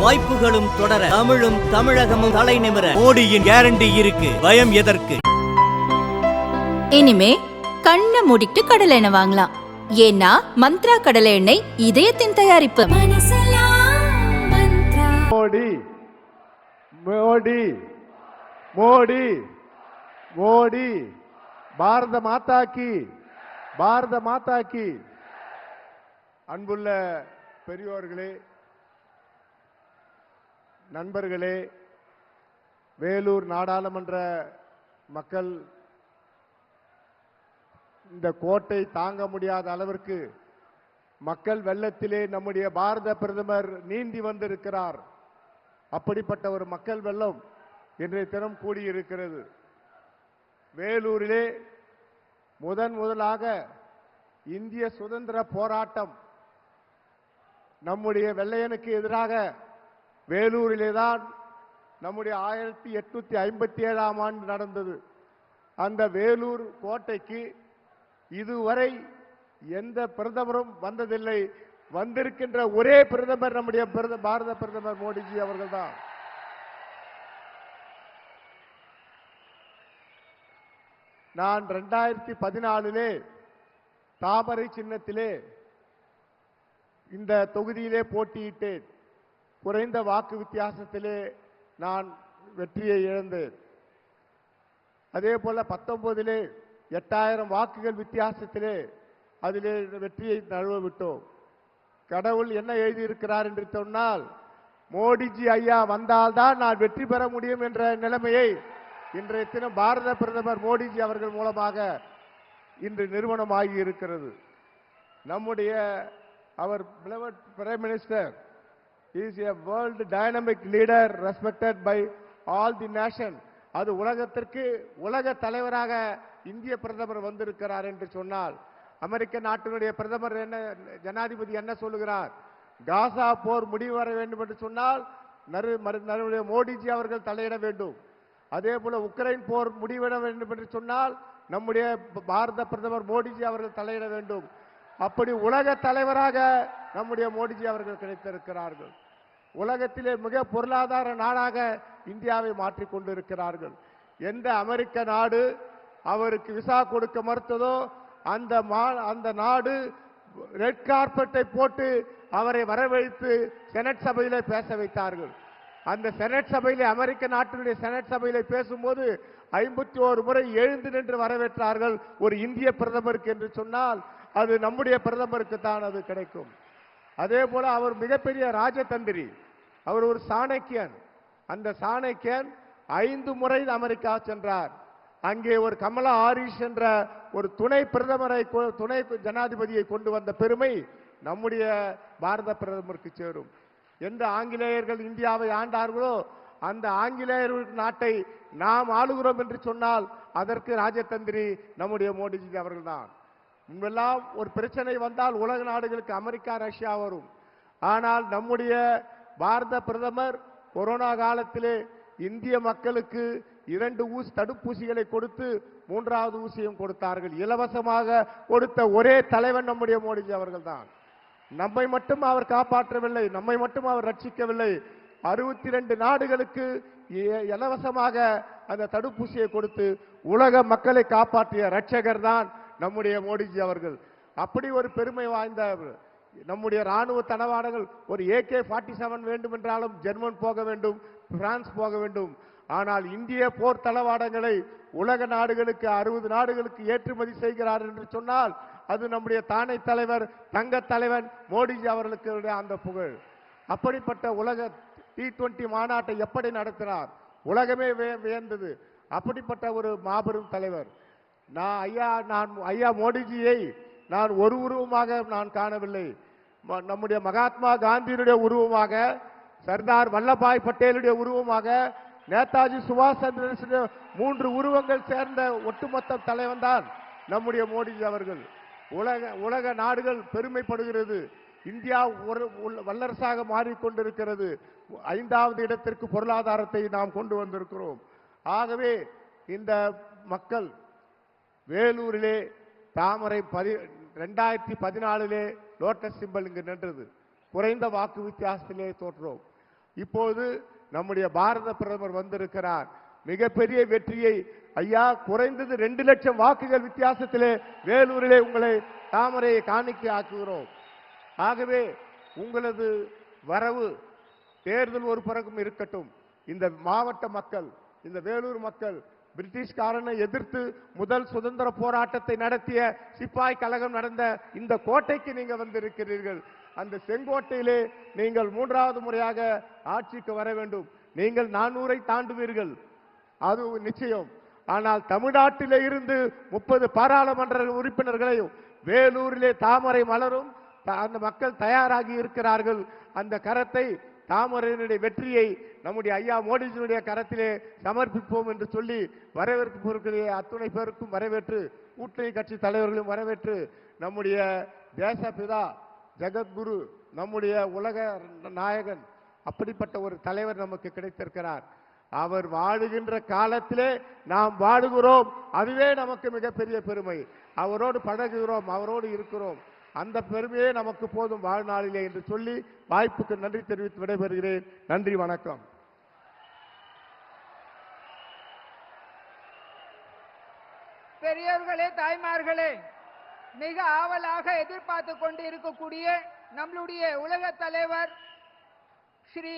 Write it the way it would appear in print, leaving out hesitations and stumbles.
வாய்ப்புகளும் தொடர தமிழும் தமிழகமும் தலை நிமிர மோடியின் கேரண்டி இருக்கு. பயம் எதற்கு? இனிமே கண்ணை மூடிட்டு கடலை எண்ணெய் வாங்கலாம். ஏன்னா மந்த்ரா கடலை எண்ணெய் இதயத்தின் தயாரிப்பு. மோடி மோடி மோடி மோடி பாரத மாதா கி, பாரத மாதா கி. அன்புள்ள பெரியோர்களே, நண்பர்களே, வேலூர் நாடாளுமன்ற மக்கள் இந்த கோட்டை தாங்க முடியாத அளவிற்கு மக்கள் வெள்ளத்திலே நம்முடைய பாரத பிரதமர் நீந்தி வந்திருக்கிறார். அப்படிப்பட்ட ஒரு மக்கள் வெள்ளம் இன்றைய தினம் கூடியிருக்கிறது. வேலூரிலே முதலாக இந்திய சுதந்திர போராட்டம் நம்முடைய வெள்ளையனுக்கு எதிராக வேலூரிலே தான் நம்முடைய 1857ஆம் ஆண்டு நடந்தது. அந்த வேலூர் கோட்டைக்கு இதுவரை எந்த பிரதமரும் வந்ததில்லை. வந்திருக்கின்ற ஒரே பிரதமர் நம்முடைய பாரத பிரதமர் மோடிஜி அவர்கள்தான். நான் 2014 தாமரை சின்னத்திலே இந்த தொகுதியிலே போட்டியிட்டேன். குறைந்த வாக்கு வித்தியாசத்திலே நான் வெற்றியை இழந்தேன். அதே போல 19 8000 வாக்குகள் வித்தியாசத்திலே அதிலே வெற்றியை நழுவ விட்டோம். கடவுள் என்ன எழுதியிருக்கிறார் என்று சொன்னால், மோடிஜி ஐயா வந்தால்தான் நான் வெற்றி பெற முடியும் என்ற நிலைமையை இன்றைய தினம் பாரத பிரதமர் மோடிஜி அவர்கள் மூலமாக இன்று நிறுவனமாகி இருக்கிறது. நம்முடைய அவர் beloved Prime Minister is a world dynamic leader respected by all the nation. அது உலகத்திற்கு உலக தலைவராக இந்திய பிரதமர் வந்திருக்கிறார் என்று சொன்னால், அமெரிக்க நாட்டினுடைய பிரதமர் என்ன, ஜனாதிபதி என்ன சொல்லுகிறார்? காசா போர் முடிவு வர வேண்டும் என்று சொன்னால் மோடிஜி அவர்கள் தலையிட வேண்டும். அதே போல உக்ரைன் போர் முடிவிட வேண்டும் என்று சொன்னால் நம்முடைய பாரத பிரதமர் மோடிஜி அவர்கள் தலையிட வேண்டும். அப்படி உலக தலைவராக நம்முடைய மோடிஜி அவர்கள் கிடைத்திருக்கிறார்கள். உலகத்திலே மிக பொருளாதார நாடாக இந்தியாவை மாற்றிக் கொண்டிருக்கிறார்கள். எந்த அமெரிக்க நாடு அவருக்கு விசா கொடுக்க மறுத்ததோ அந்த நாடு ரெட் கார்பெட்டை போட்டு அவரை வரவழைத்து செனட் சபையிலே பேச வைத்தார்கள். அந்த செனட் சபையிலே, அமெரிக்க நாட்டினுடைய செனட் சபையிலே பேசும்போது 51 முறை எழுந்து நின்று வரவேற்றார்கள். ஒரு இந்திய பிரதமருக்கு என்று சொன்னால் அது நம்முடைய பிரதமருக்கு தான் அது கிடைக்கும். அதே போல அவர் மிகப்பெரிய ராஜதந்திரி, அவர் ஒரு சாணக்கியன். அந்த சாணக்கியன் 5 முறை அமெரிக்கா சென்றார். அங்கே ஒரு கமலா ஹாரிஸ் என்ற ஒரு துணை பிரதமரை, துணை ஜனாதிபதியை கொண்டு வந்த பெருமை நம்முடைய பாரத பிரதமருக்கு சேரும். எந்த ஆங்கிலேயர்கள் இந்தியாவை ஆண்டார்களோ அந்த ஆங்கிலேயர் நாட்டை நாம் ஆளுகிறோம் என்று சொன்னால் அதற்கு ராஜதந்திரி நம்முடைய மோடிஜி அவர்கள்தான். முன்பெல்லாம் ஒரு பிரச்சனை வந்தால் உலக நாடுகளுக்கு அமெரிக்கா, ரஷ்யா வரும். ஆனால் நம்முடைய பாரத பிரதமர் கொரோனா காலத்திலே இந்திய மக்களுக்கு 2 தடுப்பூசிகளை கொடுத்து 3வது ஊசியும் கொடுத்தார்கள். இலவசமாக கொடுத்த ஒரே தலைவன் நம்முடைய மோடிஜி அவர்கள் தான். நம்மை மட்டும் அவர் காப்பாற்றவில்லை, நம்மை மட்டும் அவர் ரட்சிக்கவில்லை. 62 நாடுகளுக்கு இலவசமாக அந்த தடுப்பூசியை கொடுத்து உலக மக்களை காப்பாற்றிய ரட்சகர் தான் நம்முடைய மோடிஜி அவர்கள். அப்படி ஒரு பெருமை வாய்ந்த நம்முடைய ராணுவ தளவாடங்கள், ஒரு AK-47 வேண்டும் என்றாலும் ஜெர்மன் போக வேண்டும், பிரான்ஸ் போக வேண்டும். ஆனால் இந்திய போர் தளவாடங்களை உலக நாடுகளுக்கு 60 நாடுகளுக்கு ஏற்றுமதி செய்கிறார் என்று சொன்னால் அது நம்முடைய தானை தலைவர், தங்க தலைவன் மோடிஜி அவர்களுக்கு அந்த புகழ். அப்படிப்பட்ட உலக T20 மாநாட்டை எப்படி நடத்தினார், உலகமே வியந்தது. அப்படிப்பட்ட ஒரு மாபெரும் தலைவர். நான் ஐயா மோடிஜியை நான் ஒரு உருவமாக நான் காணவில்லை. நம்முடைய மகாத்மா காந்தியினுடைய உருவமாக, சர்தார் வல்லபாய் பட்டேலுடைய உருவமாக, நேதாஜி சுபாஷ் சந்திர 3 உருவங்கள் சேர்ந்த ஒட்டுமொத்த தலைவன் தான் நம்முடைய மோடிஜி அவர்கள். உலக நாடுகள் பெருமைப்படுகிறது. இந்தியா ஒரு வல்லரசாக மாறிக்கொண்டிருக்கிறது. 5வது இடத்திற்கு பொருளாதாரத்தை நாம் கொண்டு வந்திருக்கிறோம். ஆகவே இந்த மக்கள் வேலூரிலே தாமரை 2014 லோட்டஸ் சிம்பல் இங்கு நின்றது. குறைந்த வாக்கு வித்தியாசத்திலே தோற்றோம். இப்போது நம்முடைய பாரத பிரதமர் வந்திருக்கிறார். மிகப்பெரிய வெற்றியை ஐயா, குறைந்தது 2 லட்சம் வாக்குகள் வித்தியாசத்திலே வேலூரிலே உங்களை தாமரையை காணிக்கை ஆக்குகிறோம். ஆகவே உங்களது வரவு தேர்தல் ஒரு பக்கம் இருக்கட்டும், இந்த மாவட்ட மக்கள், இந்த வேலூர் மக்கள் பிரிட்டிஷ்காரனை எதிர்த்து முதல் சுதந்திர போராட்டத்தை நடத்திய சிப்பாய் கழகம் நடந்த இந்த கோட்டைக்கு நீங்க வந்திருக்கிறீர்கள். அந்த செங்கோட்டையிலே நீங்கள் 3வது முறையாக ஆட்சிக்கு வர வேண்டும். நீங்கள் 400-ஐ தாண்டுவீர்கள், அது நிச்சயம். ஆனால் தமிழ்நாட்டிலே இருந்து 30 பாராளுமன்ற உறுப்பினர்களையும் வேலூரிலே தாமரை மலரும் அந்த மக்கள் தயாராகி இருக்கிறார்கள். அந்த கரத்தை, தாமரையினுடைய வெற்றியை நம்முடைய ஐயா மோடிஜியுடைய கரத்திலே சமர்ப்பிப்போம் என்று சொல்லி வரவேற்கக்கூடிய அத்துணை பேருக்கும் வரவேற்று, கூட்டணி கட்சி தலைவர்களும் வரவேற்று, நம்முடைய தேசபிதா ஜெகத்குரு, நம்முடைய உலக நாயகன், அப்படிப்பட்ட ஒரு தலைவர் நமக்கு கிடைத்திருக்கிறார். அவர் வாழுகின்ற காலத்திலே நாம் வாழுகிறோம், அதுவே நமக்கு மிகப்பெரிய பெருமை. அவரோடு பழகுகிறோம், அவரோடு இருக்கிறோம், அந்த பெருமையே நமக்கு போதும் வாழ்நாளிலே என்று சொல்லி வாய்ப்புக்கு நன்றி தெரிவித்து விடைபெறுகிறேன். நன்றி, வணக்கம். பெரியவர்களே, தாய்மார்களே, மிக ஆவலாக எதிர்பார்த்து கொண்டு இருக்கக்கூடிய நம்மளுடைய உலக தலைவர் ஸ்ரீ